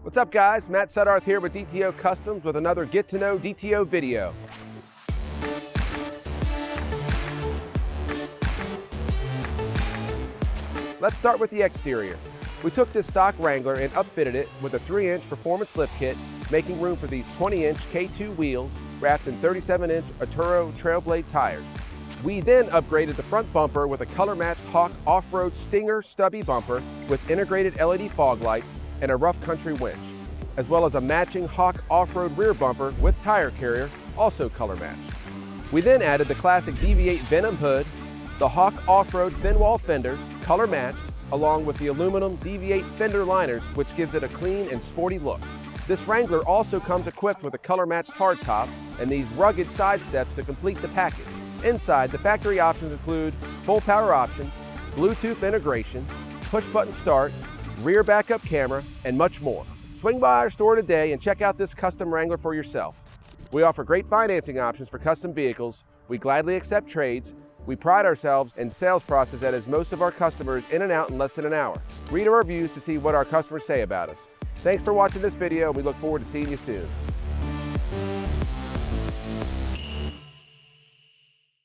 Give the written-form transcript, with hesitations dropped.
What's up guys, Matt Suddarth here with DTO Customs with another Get to Know DTO video. Let's start with the exterior. We took this stock Wrangler and upfitted it with a 3-inch performance lift kit, making room for these 20-inch K2 wheels wrapped in 37-inch Arturo Trailblade tires. We then upgraded the front bumper with a color-matched Hawk off-road Stinger stubby bumper with integrated LED fog lights and a rough country winch, as well as a matching Hawk off-road rear bumper with tire carrier, also color-matched. We then added the classic DV8 Venom hood, the Hawk off-road thin wall fenders, color-matched, along with the aluminum DV8 fender liners, which gives it a clean and sporty look. This Wrangler also comes equipped with a color-matched hardtop and these rugged side steps to complete the package. Inside, the factory options include full power option, Bluetooth integration, push-button start, rear backup camera, and much more. Swing by our store today and check out this custom Wrangler for yourself. We offer great financing options for custom vehicles. We gladly accept trades. We pride ourselves in sales process that is most of our customers in and out in less than an hour. Read our reviews to see what our customers say about us. Thanks for watching this video, and we look forward to seeing you soon.